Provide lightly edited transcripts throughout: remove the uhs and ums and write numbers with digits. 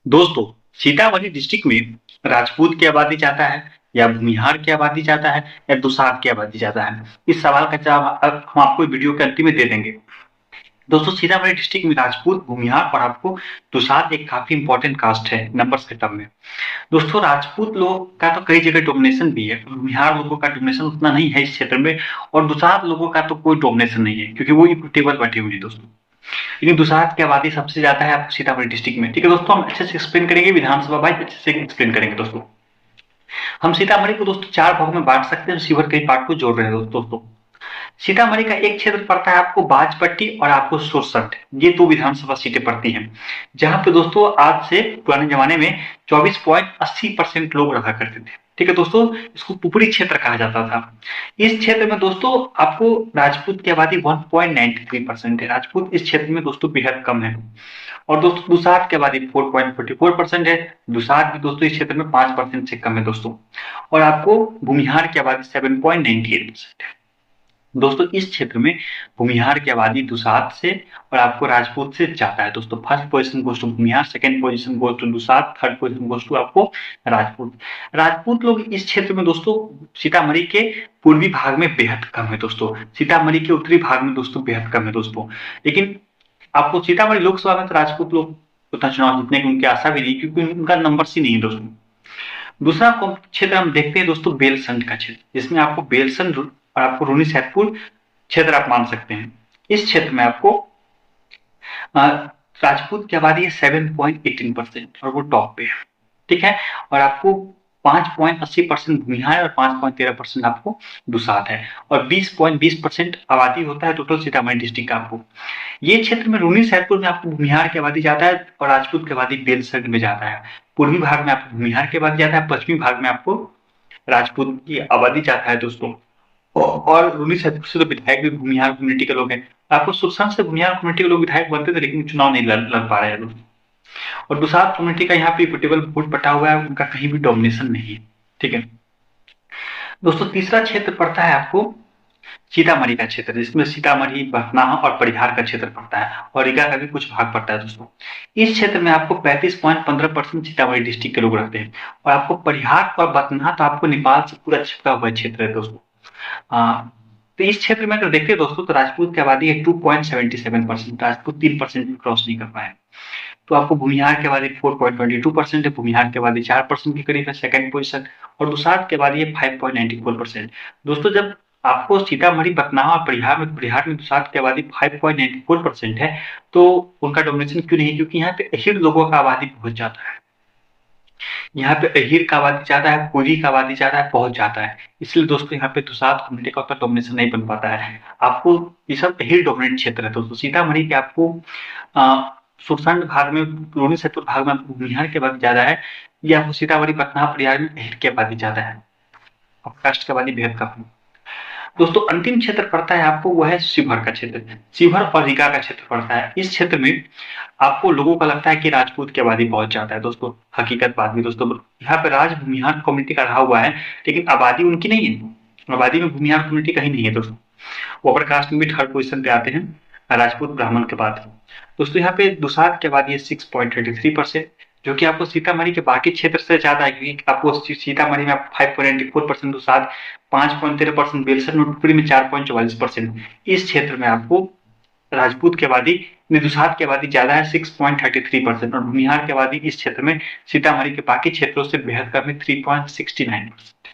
दोस्तों, सीतामढ़ी डिस्ट्रिक्ट में राजपूत की आबादी ज्यादा है या भूमिहार की आबादी ज्यादा है या दुसाध की आबादी ज्यादा है? इस सवाल का जवाब अब हम आपको वीडियो के अंत में दे देंगे। दोस्तों, सीतामढ़ी डिस्ट्रिक्ट में राजपूत, भूमिहार और आपको दुसाध एक काफी इंपॉर्टेंट कास्ट है नंबर्स के टर्म में। दोस्तों, राजपूत लोग का तो कई जगह डोमिनेशन भी है, भूमिहार लोगों का डोमिनेशन उतना नहीं है इस क्षेत्र में, और दुसाध लोगों का तो कोई डोमिनेशन नहीं है क्योंकि वो इक्विटेबल बैठे हुए हैं दोस्तों। लेकिन दुसाध की आबादी सबसे ज्यादा है आपको सीतामढ़ी डिस्ट्रिक्ट में। ठीक है दोस्तों, हम अच्छे से एक्सप्लेन करेंगे, विधानसभा वाइज अच्छे से एक्सप्लेन करेंगे दोस्तों। हम सीतामढ़ी को दोस्तों चार भागों में बांट सकते हैं, शिवर कई पार्ट को जोड़ रहे हैं दोस्तों। सीतामढ़ी का एक क्षेत्र पड़ता है आपको बाजपट्टी और आपको सुरसठ, ये दो विधानसभा सीटें पड़ती हैं, जहां पे दोस्तों आज से पुराने जमाने में 24.80% लोग रहा करते थे। ठीक है दोस्तों, इसको पुपरी क्षेत्र कहा जाता था। इस क्षेत्र में दोस्तों आपको राजपूत की आबादी 1.93% है। राजपूत इस क्षेत्र में दोस्तों बेहद कम है। और दोस्तों दुसाध की आबादी 4.44% है। दुसाध भी दोस्तों इस क्षेत्र में 5% से कम है दोस्तों। और आपको भूमिहार की आबादी 7.98% है। दोस्तों इस क्षेत्र में भूमिहार की आबादी दुसाध से और आपको राजपूत से ज्यादा है दोस्तों। First position goes to Bhumihar, second position goes to Dusadh, third position goes to आपको राजपूत। राजपूत लोग इस क्षेत्र में दोस्तों सीतामढ़ी के पूर्वी भाग में बेहद कम है दोस्तों। सीतामढ़ी के उत्तरी भाग में दोस्तों बेहद कम है दोस्तों। लेकिन आपको सीतामढ़ी लोकसभा में तो राजपूत लोग उतना चुनाव जीतने की उनकी आशा भी नहीं, क्योंकि उनका नंबर ही नहीं है दोस्तों। दूसरा क्षेत्र हम देखते हैं दोस्तों बेलसंड का क्षेत्र, जिसमें आपको बेलसंड और आपको रूनी सैदपुर क्षेत्र आप मान सकते हैं। इस क्षेत्र में आपको राजपूत की आबादी है 7.18% और वो टॉप पे है। ठीक है, और आपको 5.80% भूमिहार और 5.13% आपको दुसाध है, और 20.20% आबादी होता है टोटल सीतामढ़ी डिस्ट्रिक्ट का। आपको ये क्षेत्र में रूनी सैदपुर में आपको भूमिहार की आबादी ज्यादा है और राजपूत की आबादी बेलसंड में ज्यादा है। पूर्वी भाग में आपको भूमिहार की आबादी ज्यादा है, पश्चिमी भाग में आपको राजपूत की आबादी ज्यादा है दोस्तों। और रूनी सैदपुर से तो विधायक भी भूमिहार कम्युनिटी के लोग हैं। आपको सुरसंड से भूमिहार कम्युनिटी के लोग विधायक बनते थे, लेकिन चुनाव नहीं लड़ पा रहे हैं दोस्तों। और दुसाध कम्युनिटी का यहाँ पे इक्विटेबल वोट बटा हुआ है, उनका कहीं भी डोमिनेशन नहीं है। ठीक है दोस्तों, तीसरा क्षेत्र पड़ता है आपको सीतामढ़ी का क्षेत्र, जिसमें सीतामढ़ी, बथनाहा और परिहार का क्षेत्र पड़ता है, और रीगा का भी कुछ भाग पड़ता है दोस्तों। इस क्षेत्र में आपको 35.15% सीतामढ़ी डिस्ट्रिक्ट के लोग रहते हैं। और आपको परिहार और बथनाहा तो आपको नेपाल से पूरा चिपका हुआ क्षेत्र है दोस्तों। तो इस क्षेत्र में अगर देखते हैं दोस्तों तो राजपूत की आबादी है 2.77%। राजपूत 3% भी क्रॉस नहीं कर पाए। तो आपको भूमिहार की आबादी 4.22% है, भूमिहार की आबादी 4% के करीब है, सेकंड पोजीशन। और दुसाध की आबादी है 5.94%। दोस्तों जब आपको सीतामढ़ी, बथनाहा और परिहार में दुसाध की आबादी 5.94% है, तो उनका डोमिनेशन क्यों नहीं? क्योंकि यहाँ पे अहीर लोगों का आबादी बहुत ज्यादा है। यहाँ पे अहीर का आबादी ज्यादा है, कोरी का आबादी ज्यादा है, बहुत ज्यादा है। इसलिए दोस्तों यहाँ पे दुसाध कम्युनिटी का उतना डोमिनेशन नहीं बन पाता है। आपको ये सब अहीर डोमिनेट क्षेत्र है दोस्तों। सीतामढ़ी के आपको सुरसंड भाग में, रोहिणी सैदपुर भाग में आपको भूमिहार की आबादी ज्यादा है। ये आपको सीतामढ़ी, पटना, परिहार में अहीर की आबादी ज्यादा है और कास्ट की आबादी बेहद कम है। दोस्तों अंतिम क्षेत्र पड़ता है आपको, वो है शिवहर का क्षेत्र। शिवहर और रीगा का क्षेत्र पड़ता है। इस क्षेत्र में आपको लोगों का लगता है कि राजपूत की आबादी बहुत ज्यादा है दोस्तों। हकीकत बात भी दोस्तों, यहाँ पे राज भूमिहार कम्युनिटी का रहा हुआ है, लेकिन आबादी उनकी नहीं है। आबादी में भूमिहार कम्युनिटी कहीं नहीं है दोस्तों। वो अपर कास्ट में भी थर्ड पोजिशन पे आते हैं राजपूत ब्राह्मण के बाद। दोस्तों यहाँ पे दुसाध की आबादी है 6.33%, जो कि आपको सीतामढ़ी के बाकी क्षेत्र से ज्यादा है, क्योंकि आपको सीतामढ़ी में 5.94% दुसाध, 5.13% बेलसर, नोटपुरी में 4.44%। इस क्षेत्र में आपको राजपूत की आबादी, दुसाध की आबादी ज्यादा है 6.33%, और भूमिहार की आबादी इस क्षेत्र में सीतामढ़ी के बाकी क्षेत्रों से बेहद कम है 3.69%।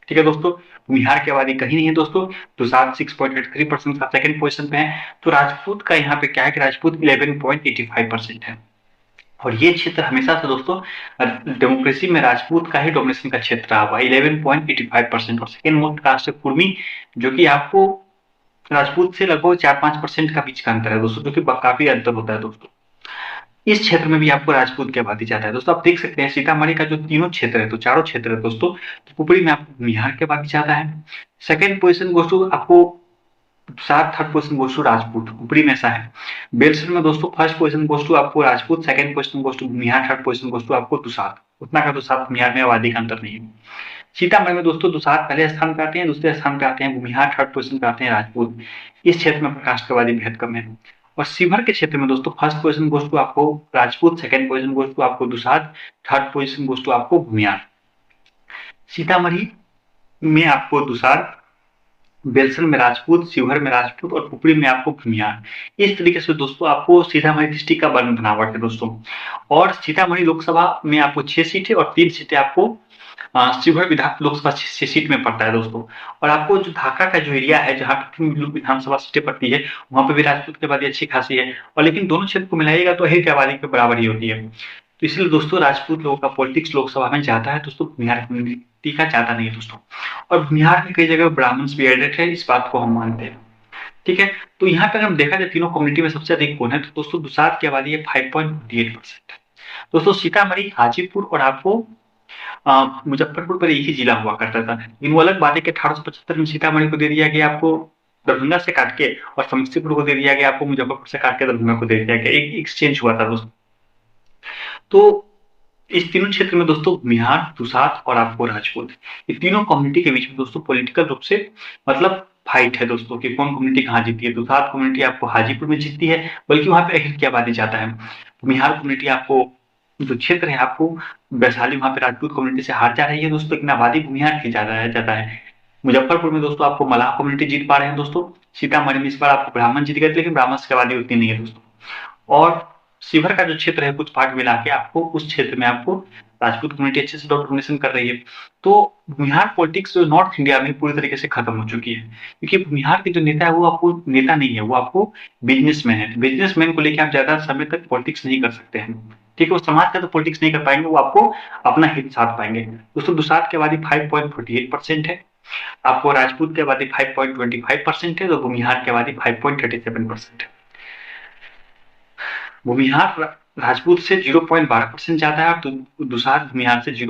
ठीक है दोस्तों, भूमिहार की आबादी कहीं नहीं है दोस्तों। दुसाध 6.83% का सेकंड पोजीशन पे है। तो राजपूत का यहाँ पे क्या है कि राजपूत 11.85% है। और ये क्षेत्र हमेशा से दोस्तों डेमोक्रेसी में राजपूत का ही डोमिनेशन का क्षेत्र रहा हुआ 11.85%। और सेकेंड मोस्ट कास्ट है कुर्मी, जो कि आपको राजपूत से लगभग 4-5% का बीच का अंतर है दोस्तों, जो कि काफी अंतर होता है दोस्तों। इस क्षेत्र में भी आपको राजपूत की आबादी ज्यादा है दोस्तों। आप देख सकते हैं सीतामढ़ी का जो तीनों क्षेत्र है, तो चारों क्षेत्र है दोस्तों, तो पुपरी में आपको भूमिहार की आबादी ज्यादा है। सेकंड पोजीशन गोस्टू आपको सात, थर्ड पोजीशन गोस्टू राजपूत, ऊपरी में ऐसा है। बेलसर में दोस्तों फर्स्ट पोजीशन गोस्टू आपको Rajput, second position goes to Bhumihar, third position goes to आपको दुसाध। उतना का दुसाध भूमिहार में आबादी का अंतर नहीं है। सीतामढ़ी में दोस्तों दुसाध पहले स्थान पे आते हैं, दूसरे स्थान पे आते हैं भूमिहार, थर्ड पोजीशन पे आते हैं राजपूत। इस क्षेत्र में कास्ट की आबादी बेहद कम है। और शिवहर के क्षेत्र में दोस्तों फर्स्ट पोजीशन गोज टू आपको Rajput, second position goes to आपको Dusadh, third position goes to आपको भूमिहार। सीतामढ़ी में आपको दुसाध, बेलसर में राजपूत, शिवहर में राजपूत और पुपरी में आपको भूमिहार। इस तरीके से दोस्तों आपको सीतामढ़ी डिस्ट्रिक्ट का वर्ण बनावट है दोस्तों। और सीतामढ़ी लोकसभा में आपको 6 सीटें और 3 सीटें आपको शिवहर लोकसभा सीट में पड़ता है दोस्तों। और आपको जो ढाका का जो एरिया है जहाँ पे विधानसभा सीटें पड़ती है, वहां पे भी राजपूत की आबादी अच्छी खासी है। और लेकिन दोनों क्षेत्र को मिलाइएगा तो अहिर की आबादी के बराबर ही होती है। तो इसलिए दोस्तों राजपूत लोगों का पॉलिटिक्स लोकसभा में जाता है दोस्तों, भूमिहार कम्युनिटी का जाता नहीं है दोस्तों। और भूमिहार में कई जगह ब्राह्मण्स भी एडेड है, इस बात को हम मानते हैं। ठीक है, तो यहाँ पे अगर हम देखा जाए तीनों कम्युनिटी में सबसे अधिक कौन है, तो दोस्तों दुसाध की आबादी है 5.48%। दोस्तों सीतामढ़ी, हाजीपुर और आपको मुजफ्फरपुर पर एक ही जिला हुआ करता था। लेकिन वो अलग बात है कि 1875 में सीतामढ़ी को दे दिया गया आपको दरभंगा से काट के, और समस्तीपुर को दे दिया गया आपको मुजफ्फरपुर से काट के दरभंगा को दे दिया गया, एक एक्सचेंज हुआ था दोस्तों। तो इस तीनों क्षेत्र में दोस्तों भूमिहार, दुसाध और आपको राजपूत, ये तीनों कम्युनिटी के बीच में दोस्तों पॉलिटिकल रूप से मतलब फाइट है दोस्तों कि कौन कम्युनिटी कहाँ जीती है। दुसाध कम्युनिटी आपको हाजीपुर में जीतती है, बल्कि वहां पे अहिर की आबादी जाता है। भूमिहार कम्युनिटी आपको जो क्षेत्र है आपको वैशाली, वहां पे राजपूत कम्युनिटी से हार जा रही है दोस्तों, लेकिन आबादी भूमिहार की ज्यादा जाता है। मुजफ्फरपुर में दोस्तों आपको मलाह कम्युनिटी जीत पा रहे हैं दोस्तों। सीतामढ़ी में इस बार आपको ब्राह्मण जीत गए, लेकिन ब्राह्मण की आबादी उतनी नहीं है दोस्तों। और शिवहर का जो क्षेत्र है कुछ पार्ट मिला के आपको उस क्षेत्र में आपको राजपूत कम्युनिटी अच्छे से डोमिनेशन कर रही है। तो भूमिहार पॉलिटिक्स जो नॉर्थ इंडिया में पूरी तरीके से खत्म हो चुकी है, क्योंकि भूमिहार के जो नेता है वो आपको नेता नहीं है, वो आपको बिजनेसमैन है। बिजनेसमैन को लेकर आप ज्यादा समय तक पॉलिटिक्स नहीं कर सकते हैं। ठीक है, वो समाज का तो पॉलिटिक्स नहीं कर पाएंगे, वो आपको अपना हित साध पाएंगे। दोस्तों दुसाध की आबादी 5.48% है, आपको राजपूत की आबादी 5.25% है, तो भूमिहार की आबादी 5.37% है। भूमिहार राजपूत से 0.12% ज्यादा है और दुसाध भूमिहार से 0